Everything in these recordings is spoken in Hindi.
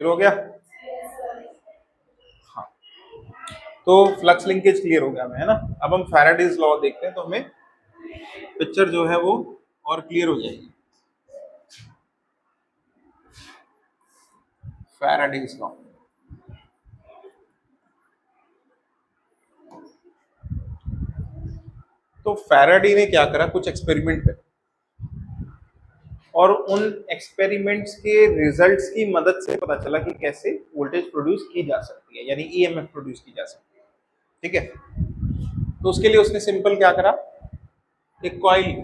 क्लियर हो गया? हाँ, तो फ्लक्स लिंकेज क्लियर हो गया हमें, है ना। अब हम फैराडेज लॉ देखते हैं तो हमें पिक्चर जो है वो और क्लियर हो जाएगी। फैराडेज लॉ, तो फैराडे ने क्या करा, कुछ एक्सपेरिमेंट करे और उन एक्सपेरिमेंट्स के रिजल्ट्स की मदद से पता चला कि कैसे वोल्टेज प्रोड्यूस की जा सकती है, यानी ईएमएफ प्रोड्यूस की जा सकती है। ठीक है, तो उसके लिए उसने सिंपल क्या करा, एक कॉइल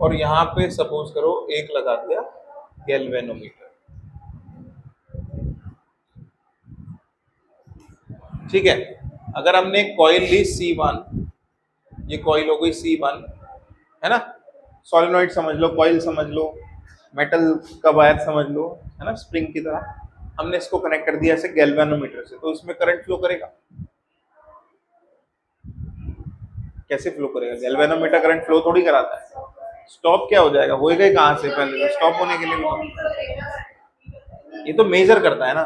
और यहाँ पे सपोज करो एक लगा दिया गैल्वेनोमीटर। ठीक है, अगर हमने कॉइल ली C1, ये कॉइल हो गई C1, है ना। सॉलिनॉइड समझ लो, कॉइल समझ लो, मेटल का वायर समझ लो, है ना, स्प्रिंग की तरह। हमने इसको कनेक्ट कर दिया ऐसे गैल्वेनोमीटर से, तो इसमें करंट फ्लो करेगा। कैसे फ्लो करेगा? गैल्वेनोमीटर करंट फ्लो थोड़ी कराता है। स्टॉप क्या हो जाएगा, होएगा ही कहाँ से, पहले तो स्टॉप होने के लिए ये तो मेजर करता है ना,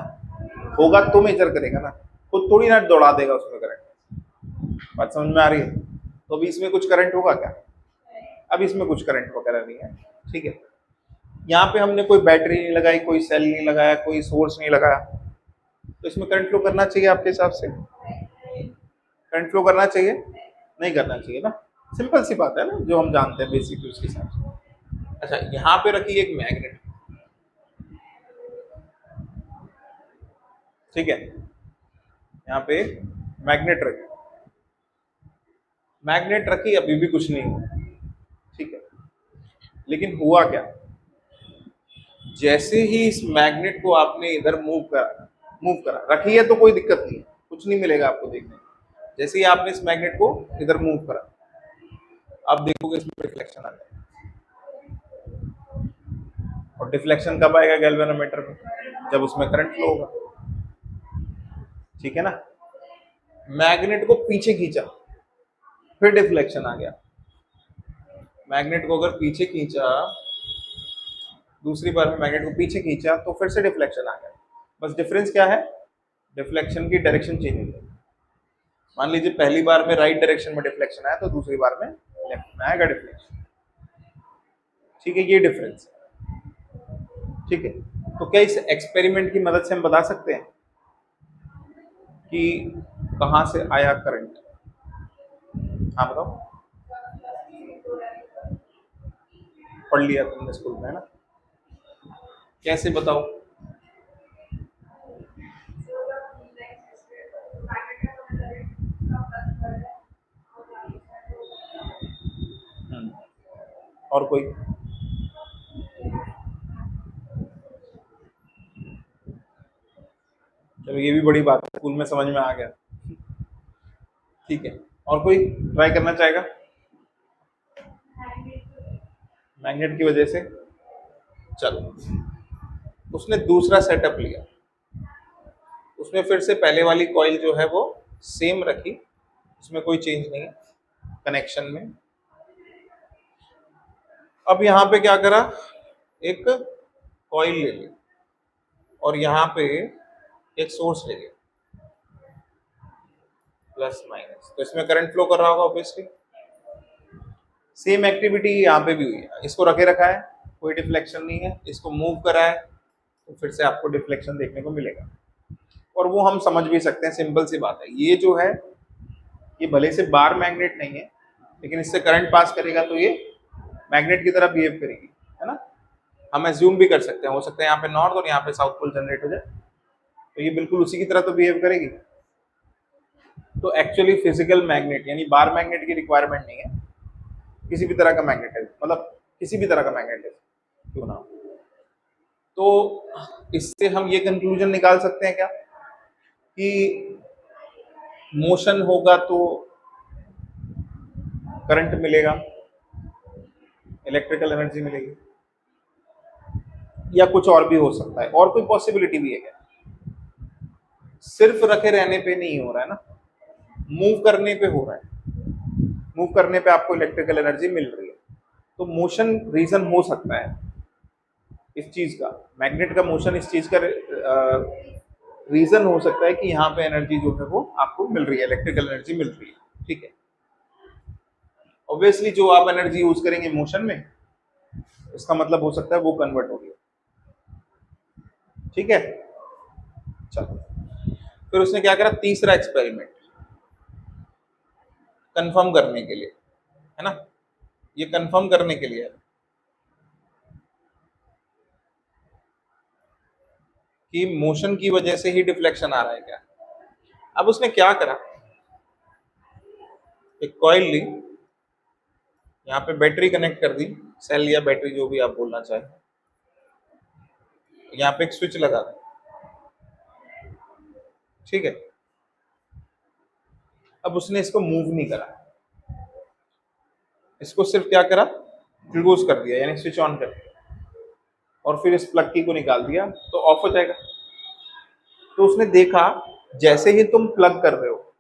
होगा तो मेजर करेगा ना, खुद थोड़ी ना दौड़ा देगा उसमें करंट। बात समझ में आ रही है? तो अभी इसमें कुछ करंट होगा क्या? अब इसमें कुछ करंट वगैरह नहीं है। ठीक है, यहाँ पे हमने कोई बैटरी नहीं लगाई, कोई सेल नहीं लगाया, कोई सोर्स नहीं लगाया, तो इसमें करंट फ्लो करना चाहिए आपके हिसाब से? करंट फ्लो करना चाहिए? नहीं करना चाहिए ना। सिंपल सी बात है ना, जो हम जानते हैं बेसिक उसके हिसाब से। अच्छा, यहाँ पे रखी एक मैग्नेट। ठीक है, यहाँ पे मैग्नेट रखी, मैग्नेट रखी, अभी भी कुछ नहीं हुआ। ठीक है, लेकिन हुआ क्या, जैसे ही इस मैग्नेट को आपने इधर मूव करा, रखी है तो कोई दिक्कत नहीं है, कुछ नहीं मिलेगा आपको देखने। जैसे ही आपने इस मैग्नेट को इधर मूव करा, आप देखोगे इसमें रिफ्लेक्शन आ जाएगा। और डिफ्लेक्शन कब आएगा गैल्वेनोमीटर में? जब उसमें करंट फ्लो होगा। ठीक है ना, मैग्नेट को पीछे खींचा, फिर डिफ्लेक्शन आ गया। मैग्नेट को अगर पीछे खींचा, दूसरी बार में मैग्नेट को पीछे खींचा तो फिर से डिफ्लेक्शन आ गया। बस डिफरेंस क्या है, डिफ्लेक्शन की डायरेक्शन चेंज हो जाएगी। मान लीजिए पहली बार में राइट डायरेक्शन में डिफ्लेक्शन आया, तो दूसरी बार में लेफ्ट में आएगा डिफ्लेक्शन। ठीक है, ये डिफरेंस है। ठीक है, तो क्या इस एक्सपेरिमेंट की मदद से हम बता सकते हैं कि कहां से आया करंट? हाँ बताओ, पढ़ लिया तुमने स्कूल में, है ना। कैसे बताओ? और कोई? चलो, ये भी बड़ी बात है, स्कूल में समझ में आ गया। ठीक है, और कोई ट्राई करना चाहेगा? मैग्नेट की वजह से। चलो, उसने दूसरा सेटअप लिया, उसमें फिर से पहले वाली कॉइल जो है वो सेम रखी, उसमें कोई चेंज नहीं है कनेक्शन में। अब यहाँ पे क्या करा, एक कॉइल ले ली और यहाँ पे एक सोर्स ले लिया, प्लस माइनस, तो इसमें करंट फ्लो कर रहा होगा ऑब्वियसली। सेम एक्टिविटी यहाँ पे भी हुई है, इसको रखे रखा है, कोई डिफ्लेक्शन नहीं है, इसको मूव करा है तो फिर से आपको डिफ्लेक्शन देखने को मिलेगा। और वो हम समझ भी सकते हैं, सिंपल सी बात है। ये जो है, ये भले से बार मैग्नेट नहीं है, लेकिन इससे करंट पास करेगा तो ये मैग्नेट की तरह बिहेव करेगी, है ना। हम एज्यूम भी कर सकते हैं, हो सकता है यहाँ पे नॉर्थ और यहाँ पे साउथ पोल जनरेट हो जाए, तो ये बिल्कुल उसी की तरह तो बिहेव करेगी। तो एक्चुअली फिजिकल मैग्नेट यानी बार मैग्नेट की रिक्वायरमेंट नहीं है, किसी भी तरह का मैग्नेट है, मतलब किसी भी तरह का मैग्नेट है क्यों ना। तो इससे हम ये कंक्लूजन निकाल सकते हैं क्या, कि मोशन होगा तो करंट मिलेगा, इलेक्ट्रिकल एनर्जी मिलेगी, या कुछ और भी हो सकता है? और कोई पॉसिबिलिटी भी है क्या? सिर्फ रखे रहने पे नहीं हो रहा है ना, मूव करने पे हो रहा है। मूव करने पे आपको इलेक्ट्रिकल एनर्जी मिल रही है, तो मोशन रीजन हो सकता है। इस चीज का, मैग्नेट का मोशन इस चीज का रीजन हो सकता है कि यहाँ पे एनर्जी जो है वो आपको मिल रही है, इलेक्ट्रिकल एनर्जी मिल रही है, ठीक है। ऑब्वियसली जो आप एनर्जी यूज करेंगे मोशन में, इसका मतलब हो सकता है वो कन्वर्ट हो रही है, ठीक है। चलो, फिर उसने क्या करा, तीसरा एक्सपेरिमेंट कंफर्म करने के लिए, है ना, ये कंफर्म करने के लिए कि मोशन की वजह से ही डिफ्लेक्शन आ रहा है क्या। अब उसने क्या करा, एक कॉइल ली, यहाँ पे बैटरी कनेक्ट कर दी, सेल या बैटरी जो भी आप बोलना चाहे, यहाँ पे एक स्विच लगा दी, ठीक है। अब उसने इसको मूव नहीं करा, इसको सिर्फ क्या करा, क्लोज कर दिया, यानी स्विच ऑन कर दिया, और फिर इस प्लग की को निकाल दिया तो ऑफ हो जाएगा। तो उसने देखा जैसे ही तुम प्लग कर रहे हो,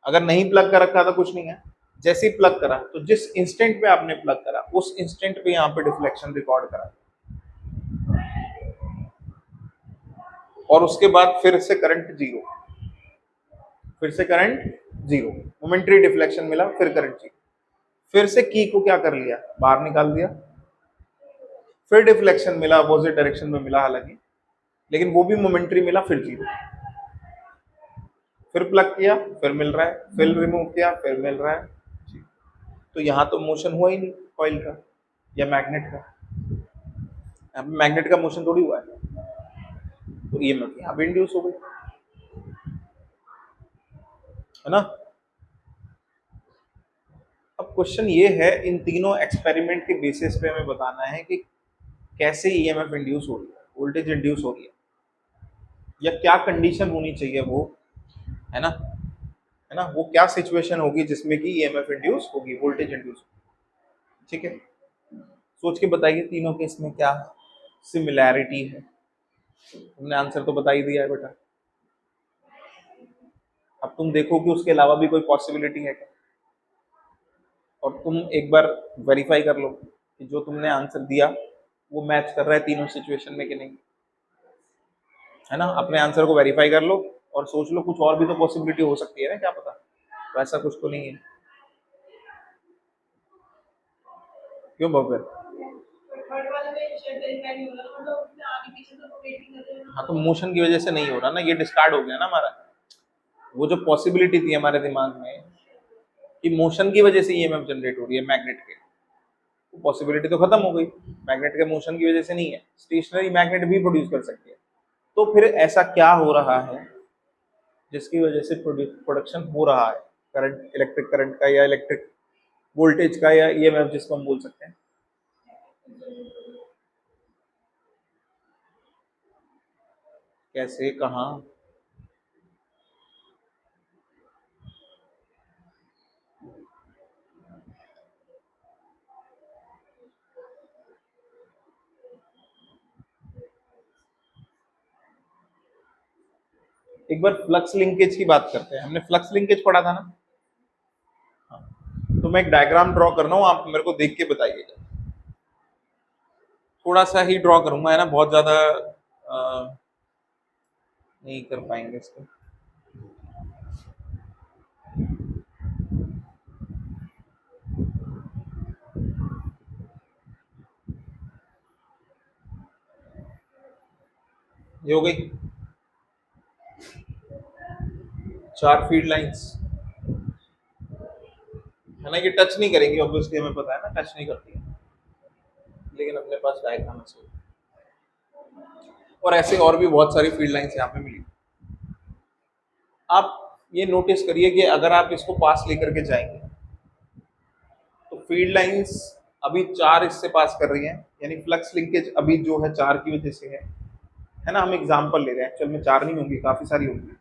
अगर नहीं प्लग कर रखा था कुछ नहीं है, जैसे ही प्लग करा तो जिस इंस्टेंट पे आपने प्लग करा उस इंस्टेंट पे यहाँ पे डिफ्लेक्शन रिकॉर्ड करा, और उसके बाद फिर से करंट जीरो, फिर से करंट जीरो, मोमेंटरी डिफ्लेक्शन मिला, फिर करंट जीरो, फिर से की को क्या कर लिया, बाहर निकाल दिया, फिर डिफ्लेक्शन मिला, अपोजिट डायरेक्शन में मिला हालांकि, लेकिन वो भी मोमेंटरी मिला, फिर जीरो, फिर प्लग किया, फिर मिल रहा है, फिर रिमूव किया, फिर मिल रहा है। तो यहाँ तो मोशन हुआ ही नहीं कॉइल का या मैग्नेट का, यहाँ पे मैग्नेट का मोशन थोड़ी हुआ है, तो ईएमएफ यहाँ पे इंड्यूस हो गई, है ना। अब क्वेश्चन ये है, इन तीनों एक्सपेरिमेंट के बेसिस पे हमें बताना है कि कैसे ईएमएफ इंड्यूस हो रही है, वोल्टेज इंड्यूस हो रही है, या क्या कंडीशन होनी चाहिए वो, है ना, है ना, वो क्या सिचुएशन होगी जिसमें कि ईएमएफ इंड्यूस होगी, वोल्टेज इंड्यूस होगी, ठीक है। सोच के बताइए तीनों के इसमें क्या सिमिलैरिटी है। तुमने आंसर तो बता ही दिया है बेटा, अब तुम देखो कि उसके अलावा भी कोई पॉसिबिलिटी है क्या, और तुम एक बार वेरीफाई कर लो कि जो तुमने आंसर दिया वो मैच कर रहा है तीनों सिचुएशन में कि नहीं, है ना। अपने आंसर को वेरीफाई कर लो और सोच लो कुछ और भी तो पॉसिबिलिटी हो सकती है ना, क्या पता, वैसा कुछ तो नहीं है, क्यों भव्य। हाँ तो मोशन की वजह से नहीं हो रहा ना, ये डिस्कार्ड हो गया ना हमारा, वो जो पॉसिबिलिटी थी हमारे दिमाग में कि मोशन की वजह से ईएमएफ जनरेट हो रही है मैग्नेट के, वो पॉसिबिलिटी तो खत्म हो गई, मैग्नेट के मोशन की वजह से नहीं है, स्टेशनरी मैग्नेट भी प्रोड्यूस कर सकती है। तो फिर ऐसा क्या हो रहा है जिसकी वजह से प्रोडक्शन हो रहा है करंट, इलेक्ट्रिक करंट का या इलेक्ट्रिक वोल्टेज का या ईएमएफ जिसको हम बोल सकते हैं। कैसे, कहाँ, एक बार फ्लक्स लिंकेज की बात करते हैं, हमने फ्लक्स लिंकेज पढ़ा था ना। हाँ। तो मैं एक डायग्राम ड्रॉ कर रहा हूँ, आप मेरे को देख के बताइएगा, थोड़ा सा ही ड्रॉ करूंगा, है ना, बहुत ज्यादा नहीं कर पाएंगे इसको। ये हो गई 4 फीड लाइंस, है ना, ये टच नहीं करेंगे ऑब्वियसली, हमें पता है ना टच नहीं करती है, लेकिन अपने पास डायग्राम है, और ऐसे और भी बहुत सारी फील्ड लाइंस यहाँ पे मिली। आप ये नोटिस करिए कि अगर आप इसको पास लेकर के जाएंगे तो फील्ड लाइंस अभी 4 इससे पास कर रही हैं, यानी फ्लक्स लिंकेज अभी जो है 4 की वजह से है ना। हम एग्जाम्पल ले रहे हैं, एक्चुअल में 4 नहीं होंगी, काफी सारी होंगी।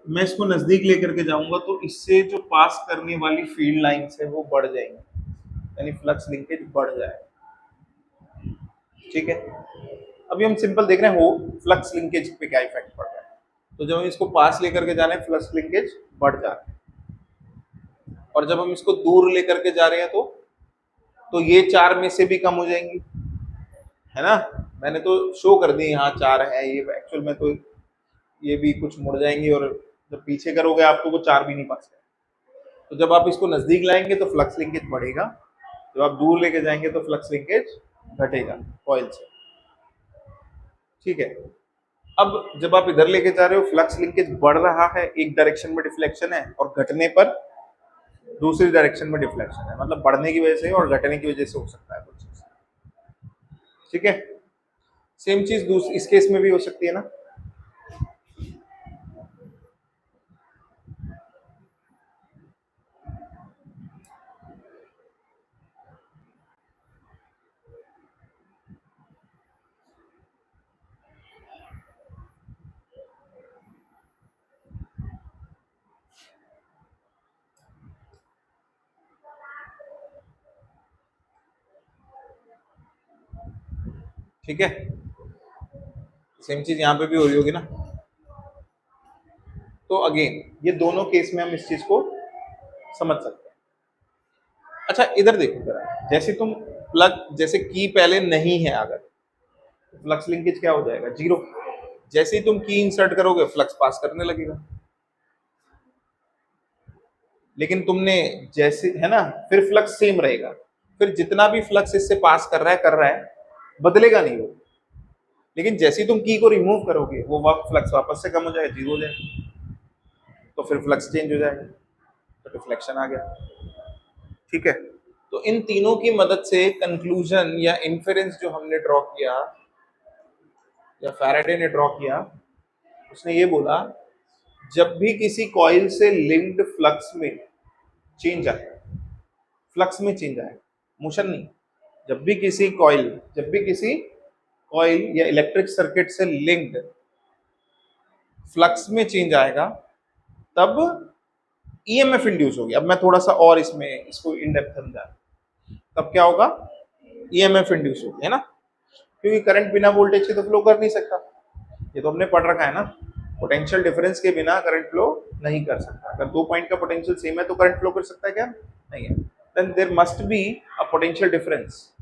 मैं इसको नजदीक लेकर के जाऊंगा तो इससे जो पास करने वाली फील्ड लाइंस है वो बढ़ जाएंगी, यानी फ्लक्स लिंकेज बढ़ जाएगा, ठीक है। अभी हम सिंपल देख रहे हैं हो फ्लक्स लिंकेज पे क्या इफेक्ट पड़ रहा है, तो जब हम इसको पास लेकर के जा रहे हैं फ्लक्स लिंकेज बढ़ जा रहा है, और जब हम इसको दूर लेकर के जा रहे हैं तो ये 4 में से भी कम हो जाएंगी, है ना। मैंने तो शो कर दी यहाँ 4 है, ये एक्चुअल में तो ये भी कुछ मुड़ जाएंगी और जब पीछे करोगे आप तो वो 4 भी नहीं पास है। तो जब आप इसको नजदीक लाएंगे तो फ्लक्स लिंकेज बढ़ेगा, जब आप दूर लेके जाएंगे तो फ्लक्स लिंकेज घटेगा कॉइल से। ठीक है, अब जब आप इधर लेके जा रहे हो फ्लक्स लिंकेज बढ़ रहा है, एक डायरेक्शन में डिफ्लेक्शन है, और घटने पर दूसरी डायरेक्शन में डिफ्लेक्शन है, मतलब बढ़ने की वजह से और घटने की वजह से हो सकता है कुछ चीज। ठीक है, सेम चीज इस केस में भी हो सकती है ना। ठीक है, सेम चीज यहाँ पे भी हो रही होगी ना। तो अगेन ये दोनों केस में हम इस चीज को समझ सकते हैं। अच्छा इधर देखो जरा, जैसे तुम प्लग, जैसे की पहले नहीं है अगर, तो फ्लक्स लिंकेज क्या हो जाएगा, 0। जैसे ही तुम की इंसर्ट करोगे फ्लक्स पास करने लगेगा। लेकिन तुमने जैसे, है ना, फिर फ्लक्स सेम रहेगा, फिर जितना भी फ्लक्स इससे पास कर रहा है बदलेगा नहीं वो। लेकिन जैसे ही तुम की को रिमूव करोगे वो वक्त फ्लक्स वापस से कम हो जाएगा, 0 हो जाएगा, तो फिर फ्लक्स चेंज हो जाएगा, तो डिफ्लेक्शन आ गया। ठीक है, तो इन तीनों की मदद से कंक्लूजन या इन्फेरेंस जो हमने ड्रॉ किया या फैराडे ने ड्रॉ किया, उसने ये बोला जब भी किसी कॉइल से लिंक्ड फ्लक्स में चेंज आए, फ्लक्स में चेंज आए, मोशन नहीं, जब भी किसी कॉइल या इलेक्ट्रिक सर्किट से लिंक्ड फ्लक्स में चेंज आएगा तब ईएमएफ इंड्यूस होगी। अब मैं थोड़ा सा और इसमें इसको इन डेप्थ समझा, तब क्या होगा, ईएमएफ इंड्यूस होगी, है ना, क्योंकि करंट बिना वोल्टेज के तो फ्लो कर नहीं सकता, ये तो हमने पढ़ रखा है ना। पोटेंशियल डिफरेंस के बिना करंट फ्लो नहीं कर सकता। अगर 2 पॉइंट का पोटेंशियल सेम है तो करंट फ्लो कर सकता है क्या, नहीं है। Then there must be a potential difference,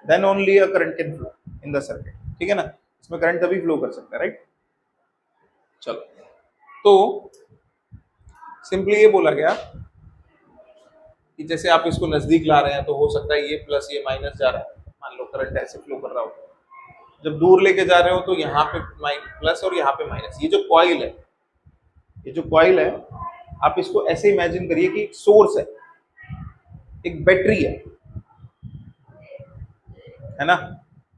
then only a current can flow in the circuit. ठीक है ना, इसमें करंट तभी फ्लो कर सकता है, राइट। चलो, तो सिंपली ये बोला गया कि जैसे आप इसको नजदीक ला रहे हैं तो हो सकता है ये प्लस ये माइनस जा रहा है, मान लो करंट ऐसे फ्लो कर रहा हो। जब दूर लेके जा रहे हो तो यहाँ पे प्लस और यहाँ पे माइनस। ये जो कॉइल है, ये जो कॉइल है, आप इसको ऐसे इमेजिन करिए कि एक सोर्स है, एक बैटरी है ना।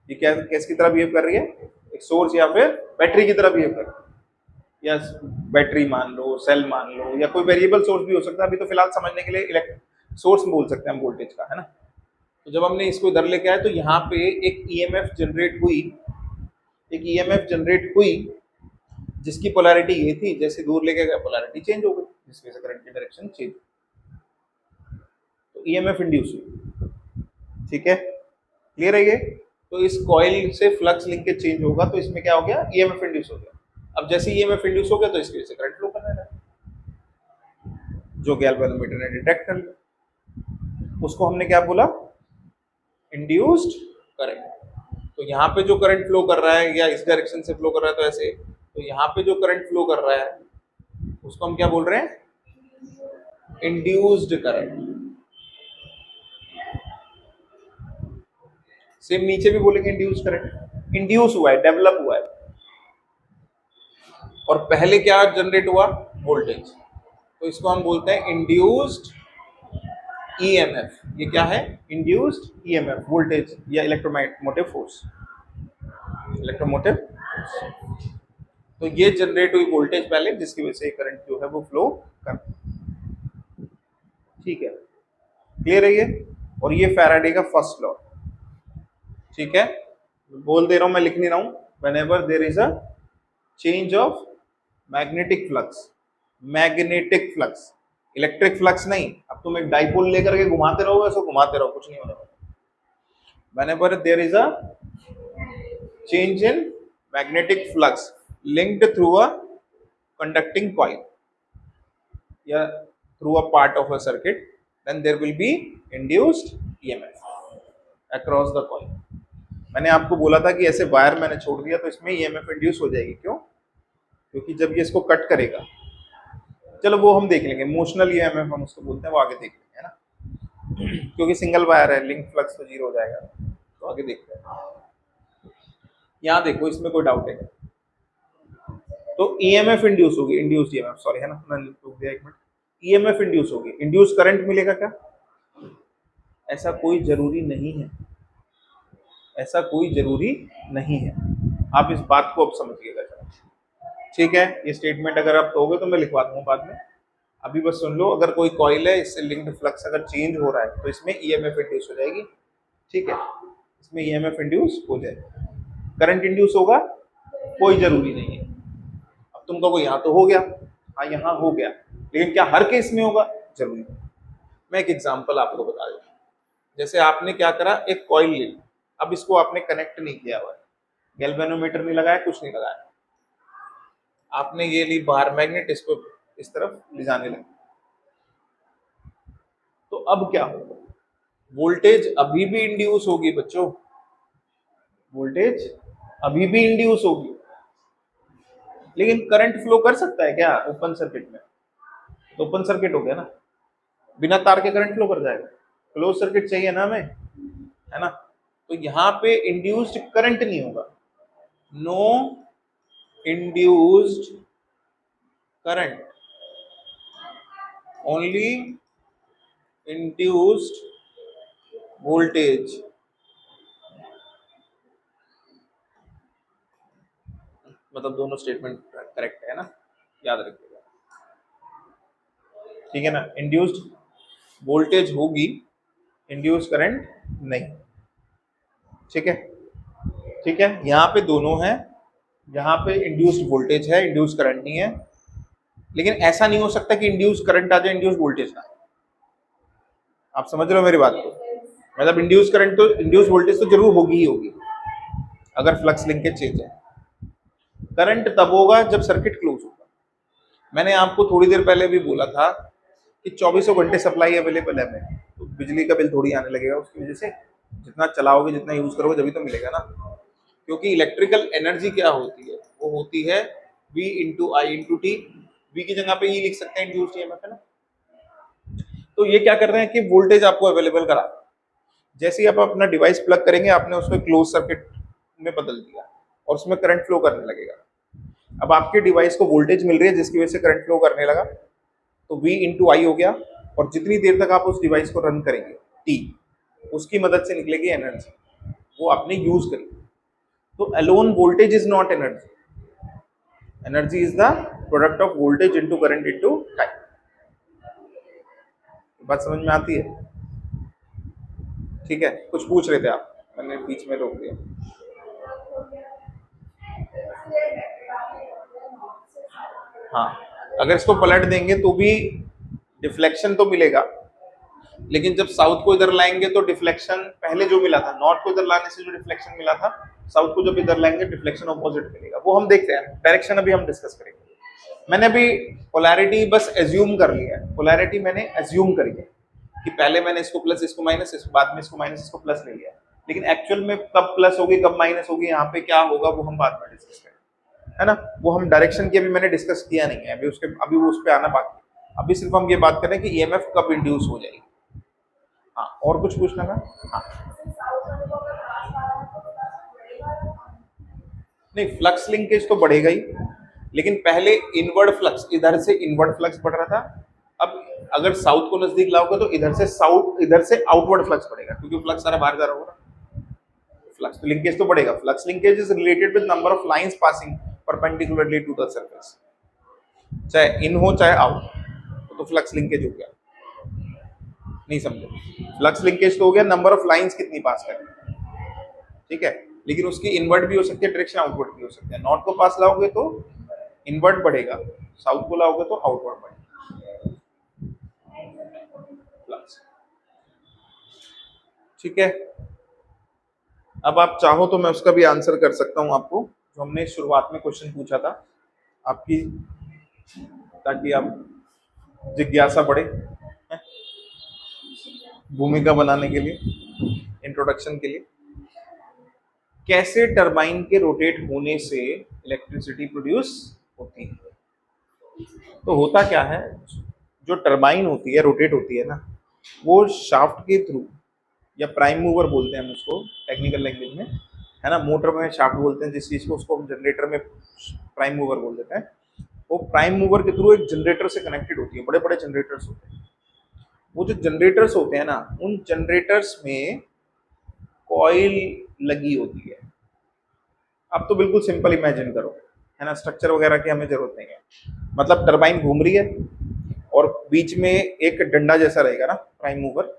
ये क्या कैसकी तरह बिहेव कर रही है, एक सोर्स या फिर बैटरी की तरह बिहेव कर रही है, या बैटरी मान लो, सेल मान लो, या कोई वेरिएबल सोर्स भी हो सकता है। अभी तो फिलहाल समझने के लिए इलेक्ट्रिक सोर्स बोल सकते हैं हम वोल्टेज का, है ना। तो जब हमने इसको इधर लेके आए तो यहाँ पे एक ईएमएफ जनरेट हुई, एक ईएमएफ जनरेट हुई जिसकी पोलैरिटी ये थी, जैसे दूर लेके गए पोलैरिटी चेंज हो गई, जिसकी वजह से करंट की डायरेक्शन चेंज, तो ईएमएफ इंड्यूस हुई। ठीक है, क्लियर है ये। तो इस कॉइल से फ्लक्स लिंकेज चेंज होगा तो इसमें क्या हो गया, ईएमएफ इंड्यूस हो गया। अब जैसे ईएमएफ इंड्यूस हो गया तो इसकी वजह से करंट फ्लो करने लगा, जो गैल्वेनोमीटर ने डिटेक्ट कर लिया, उसको हमने क्या बोला, इंड्यूस्ड करंट। तो यहाँ पे जो करंट फ्लो कर रहा है या इस डायरेक्शन से फ्लो कर रहा है तो ऐसे, तो यहाँ पे जो करंट फ्लो कर रहा है उसको हम क्या बोल रहे हैं, इंड्यूस्ड करंट। सेम नीचे भी बोलेंगे इंड्यूस करंट, इंड्यूस हुआ है, डेवलप हुआ है, और पहले क्या जनरेट हुआ, वोल्टेज, तो इसको हम बोलते हैं इंड्यूस्ड ईएमएफ। ये क्या है, इंड्यूस्ड ईएमएफ, वोल्टेज या इलेक्ट्रोमोटिव फोर्स, इलेक्ट्रोमोटिव। तो ये जनरेट हुई वोल्टेज पहले, जिसकी वजह से करंट जो है वो फ्लो कर, ठीक है, क्लियर है ये। और ये फैराडे का फर्स्ट लॉ, ठीक है, बोल दे रहा हूं मैं, लिख नहीं रहा हूं। Whenever there is a change of magnetic flux, magnetic flux, electric flux नहीं। अब तुम एक डाइपोल लेकर के घुमाते रहोगे, उसको घुमाते रहो, कुछ नहीं होने वाला। Whenever there is a change in magnetic flux linked through a conducting coil, yeah, through a part of a circuit, then there will be induced EMF across the coil. मैंने आपको बोला था कि ऐसे वायर मैंने छोड़ दिया तो इसमें ईएमएफ इंड्यूस हो जाएगी। क्यों? क्योंकि जब ये इसको कट करेगा, चलो वो हम देख लेंगे, इमोशनल ईएमएफ हम उसको बोलते हैं, वो आगे देख लेंगे, है ना। क्योंकि सिंगल वायर है, लिंक फ्लक्स तो जीरो हो जाएगा, तो आगे देखते हैं। यहाँ देखो, इसमें कोई डाउट है? तो ईएमएफ इंड्यूस होगी, इंड्यूस ईएमएफ, सॉरी, है ना, मैंने लिख दिया, एक मिनट। ईएमएफ इंड्यूस होगी, इंड्यूस करंट मिलेगा क्या? ऐसा कोई जरूरी नहीं है, ऐसा कोई जरूरी नहीं है। आप इस बात को अब समझिएगा, ठीक है। ये स्टेटमेंट अगर आप दोगे तो मैं लिखवा दूंगा बाद में, अभी बस सुन लो। अगर कोई कॉइल है, इससे लिंक्ड फ्लक्स अगर चेंज हो रहा है तो इसमें ईएमएफ इंड्यूस हो जाएगी, ठीक है, इसमें ईएमएफ इंड्यूस हो जाएगा। करंट इंड्यूस होगा, कोई जरूरी नहीं है। अब तुम कहोगे यहाँ तो हो गया, हाँ यहाँ हो गया, लेकिन क्या हर केस में होगा? जरूरी नहीं। मैं एक एग्जांपल आपको बता देता हूँ। जैसे आपने क्या करा, एक कॉइल ले ली, अब इसको आपने कनेक्ट नहीं किया हुआ है, गैल्वेनोमीटर नहीं लगाया, कुछ नहीं लगाया, आपने ये ली बार मैग्नेट, इसको इस तरफ ले जाने लगे, तो अब क्या होगा? वोल्टेज अभी भी इंड्यूस होगी बच्चों, वोल्टेज अभी भी इंड्यूस होगी, लेकिन करंट फ्लो कर सकता है क्या ओपन सर्किट में? तो ओपन सर्किट हो गया ना, बिना तार के करंट फ्लो कर जाएगा, क्लोज सर्किट चाहिए ना हमें, है ना। तो यहाँ पे इंड्यूस्ड करंट नहीं होगा, no induced current, only induced voltage. मतलब दोनों स्टेटमेंट करेक्ट है ना, याद रखिएगा, ठीक है ना। इंड्यूस्ड वोल्टेज होगी, इंड्यूस करंट नहीं, ठीक है, ठीक है। यहाँ पे दोनों है, यहाँ पे इंड्यूस्ड वोल्टेज है, इंड्यूस करंट नहीं है, लेकिन ऐसा नहीं हो सकता कि इंड्यूस करंट आ जाए, इंड्यूस वोल्टेज ना। आप समझ रहे हो मेरी बात को? मतलब इंड्यूस करंट तो, इंड्यूस वोल्टेज तो जरूर होगी ही होगी अगर फ्लक्स लिंकेज चेंज है। करंट तब होगा जब सर्किट क्लोज होगा। मैंने आपको थोड़ी देर पहले भी बोला था कि 24 घंटे सप्लाई अवेलेबल है हमें, तो बिजली का बिल थोड़ी आने लगेगा उसकी वजह से, जितना चलाओगे, जितना यूज करोगे, जभी तो मिलेगा ना। क्योंकि इलेक्ट्रिकल एनर्जी क्या होती है, वो होती है V इंटू आई इंटू टी। V की जगह पे ये लिख सकते हैं इंड्यूस्ड ईएमएफ, है ना। तो ये क्या कर रहे हैं कि वोल्टेज आपको अवेलेबल करा, जैसे ही आप अपना डिवाइस प्लग करेंगे, आपने उसको क्लोज सर्किट में बदल दिया और उसमें करंट फ्लो करने लगेगा। अब आपके डिवाइस को वोल्टेज मिल रही है जिसकी वजह से करंट फ्लो करने लगा, तो V इंटू आई हो गया, और जितनी देर तक आप उस डिवाइस को रन करेंगे T, उसकी मदद से निकलेगी एनर्जी, वो आपने यूज करी। तो alone voltage is not energy, energy is the product of voltage into current into time. बात समझ में आती है? ठीक है, कुछ पूछ रहे थे आप, मैंने बीच में रोक दिया। हाँ, अगर इसको पलट देंगे तो भी डिफ्लेक्शन तो मिलेगा, लेकिन जब साउथ को इधर लाएंगे तो डिफ्लेक्शन पहले जो मिला था, नॉर्थ को इधर लाने से जो डिफ्लेक्शन मिला था, साउथ को जब इधर लाएंगे डिफ्लेक्शन ऑपोजिट मिलेगा। वो हम देखते हैं, डायरेक्शन अभी हम डिस्कस करेंगे। मैंने अभी पोलैरिटी बस एज्यूम कर लिया है, पोलैरिटी मैंने एज्यूम करी है कि पहले मैंने इसको प्लस, इसको माइनस, इस बाद में इसको माइनस, इसको प्लस ले लिया, लेकिन एक्चुअल में कब प्लस होगी कब माइनस होगी, यहाँ पे क्या होगा, वो हम बाद में डिस्कस करेंगे, है ना। वो हम डायरेक्शन की अभी मैंने डिस्कस किया नहीं है, अभी वो उस पर आना बाकी है। अभी सिर्फ हम ये बात करें कि ईएमएफ कब इंड्यूस हो जाएगी। हाँ, और कुछ पूछना था? हाँ, नहीं, फ्लक्स लिंकेज तो बढ़ेगा ही, लेकिन पहले इनवर्ड फ्लक्स, इधर से इनवर्ड फ्लक्स बढ़ रहा था, अब अगर साउथ को नजदीक लाओगे तो इधर से आउटवर्ड फ्लक्स बढ़ेगा, क्योंकि फ्लक्स सारा बाहर जा रहा होगा। फ्लक्स लिंकेज तो बढ़ेगा। Flux linkage is related with number of lines passing perpendicularly to the surface, चाहे इन हो चाहे आउट, तो फ्लक्स लिंकेज हो गया। नहीं समझे? फ्लक्स लिंकेज तो हो गया नंबर ऑफ लाइंस कितनी पास करें, ठीक है, लेकिन उसकी इनवर्ट भी हो सकती है, डायरेक्शन आउटवर्ड भी हो सकती है। नॉर्थ को पास लाओगे तो इनवर्ट बढ़ेगा, साउथ को लाओगे तो आउटवर्ड बढ़ेगा फ्लक्स, ठीक है। अब आप चाहो तो मैं उसका भी आंसर कर सकता हूं आपको, जो हमने शुरुआत में क्वेश्चन पूछा था आपकी, ताकि आप जिज्ञासा बढ़े, भूमिका बनाने के लिए, इंट्रोडक्शन के लिए। कैसे टरबाइन के रोटेट होने से इलेक्ट्रिसिटी प्रोड्यूस होती है। तो होता क्या है, जो टरबाइन होती है रोटेट होती है ना, वो शाफ्ट के थ्रू, या प्राइम मूवर बोलते हैं हम उसको टेक्निकल लैंग्वेज में, है ना। मोटर में शाफ्ट बोलते हैं जिस चीज को, उसको हम जनरेटर में प्राइम मूवर बोल देते हैं। वो प्राइम मूवर के थ्रू एक जनरेटर से कनेक्टेड होती है, बड़े बड़े जनरेटर्स होते हैं। वो जो जनरेटर्स होते हैं ना, उन जनरेटर्स में कॉइल लगी होती है। अब तो बिल्कुल सिंपल इमेजिन करो, है ना, स्ट्रक्चर वगैरह की हमें जरूरत नहीं है। मतलब टरबाइन घूम रही है और बीच में एक डंडा जैसा रहेगा ना प्राइम मूवर,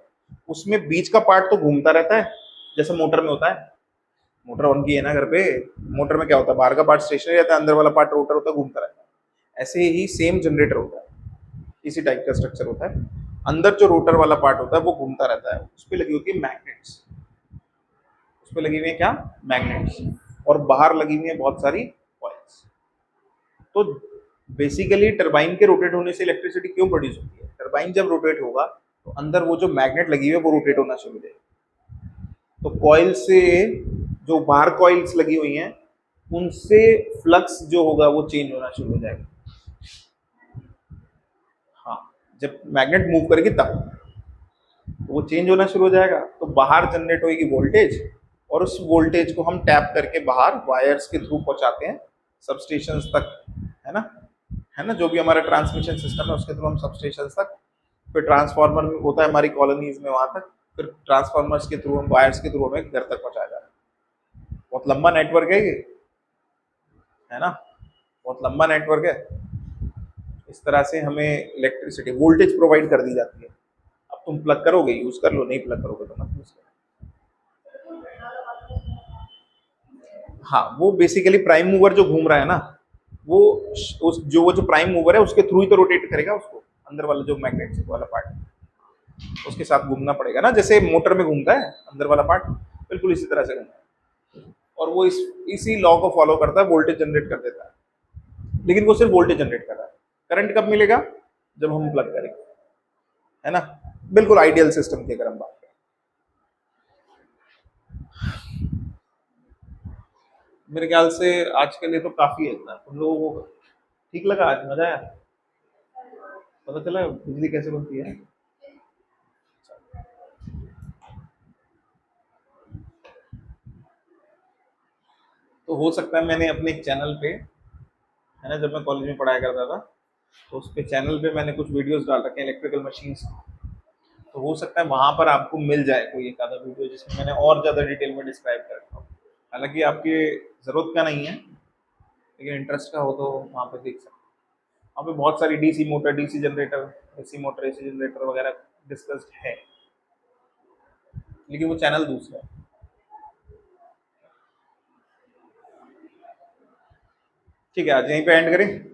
उसमें बीच का पार्ट तो घूमता रहता है जैसे मोटर में होता है। मोटर ऑन की है ना घर पे, मोटर में क्या होता है, बाहर का पार्ट स्टेशनरी रहता है, अंदर वाला पार्ट रोटर होता है, घूमता रहता है। ऐसे ही सेम जनरेटर होता है, इसी टाइप का स्ट्रक्चर होता है। अंदर जो रोटर वाला पार्ट होता है वो घूमता रहता है, उस पर लगी होती है मैग्नेट्स। उस पर लगी हुई है क्या, मैग्नेट्स। और बाहर लगी हुई है बहुत सारी कॉइल्स। तो बेसिकली टरबाइन के रोटेट होने से इलेक्ट्रिसिटी क्यों प्रोड्यूस होती है, टरबाइन जब रोटेट होगा तो अंदर वो जो मैग्नेट लगी हुई है वो रोटेट होना शुरू हो जाएगी। तो कॉइल से, जो बाहर कॉइल्स लगी हुई हैं उनसे फ्लक्स जो होगा वो चेंज होना शुरू हो जाएगा। हाँ, जब मैग्नेट मूव करेगी तब तो वो चेंज होना शुरू हो जाएगा। तो बाहर जनरेट होगी वोल्टेज, और उस वोल्टेज को हम टैप करके बाहर वायर्स के थ्रू पहुंचाते हैं सबस्टेशन तक, है ना। है ना, जो भी हमारा ट्रांसमिशन सिस्टम है उसके थ्रू हम सबस्टेशन तक, फिर ट्रांसफार्मर होता है हमारी कॉलोनीज में वहां तक, फिर ट्रांसफार्मर्स के थ्रू हम, वायर्स के थ्रू हमें घर तक पहुंचाया जा रहा है। बहुत लंबा नेटवर्क है ये, है ना, बहुत लंबा नेटवर्क है। इस तरह से हमें इलेक्ट्रिसिटी वोल्टेज प्रोवाइड कर दी जाती है। अब तुम प्लग करोगे यूज कर लो, नहीं प्लग करोगे तो मत यूज करो। हाँ, वो बेसिकली प्राइम मूवर जो घूम रहा है ना, वो उस जो वो जो प्राइम मूवर है उसके थ्रू ही तो रोटेट करेगा उसको, अंदर वाला जो मैग्नेट वाला पार्ट उसके साथ घूमना पड़ेगा ना, जैसे मोटर में घूमता है अंदर वाला पार्ट, बिल्कुल इसी तरह से घूमता है। और वो इसी लॉ को फॉलो करता है, वोल्टेज जनरेट कर देता है। लेकिन वो सिर्फ वोल्टेज जनरेट कर रहा है। करंट कब मिलेगा, जब हम प्लग करेंगे, है ना। बिल्कुल आइडियल सिस्टम की अगर हम बात करें, मेरे ख्याल से आज के लिए तो काफी है इतना। तुम लोगों को ठीक लगा, आज मजा आया, पता चला बिजली कैसे बनती है। तो हो सकता है मैंने अपने चैनल पे, है ना, जब मैं कॉलेज में पढ़ाया करता था तो उस पे चैनल पे मैंने कुछ वीडियोस डाल रखे हैं इलेक्ट्रिकल मशीन्स। तो हो सकता है वहां पर आपको मिल जाए कोई एक आधा वीडियो जिसमें मैंने और ज्यादा डिटेल में डिस्क्राइब कर रखा हूँ। हालांकि आपके जरूरत का नहीं है, लेकिन इंटरेस्ट का हो तो वहाँ पे देख सकते हैं। वहाँ पे बहुत सारी DC motor, DC generator, AC motor, AC generator वगैरह डिस्कस्ड है, लेकिन वो चैनल दूसरा है। ठीक है, आज यहीं पे एंड करें।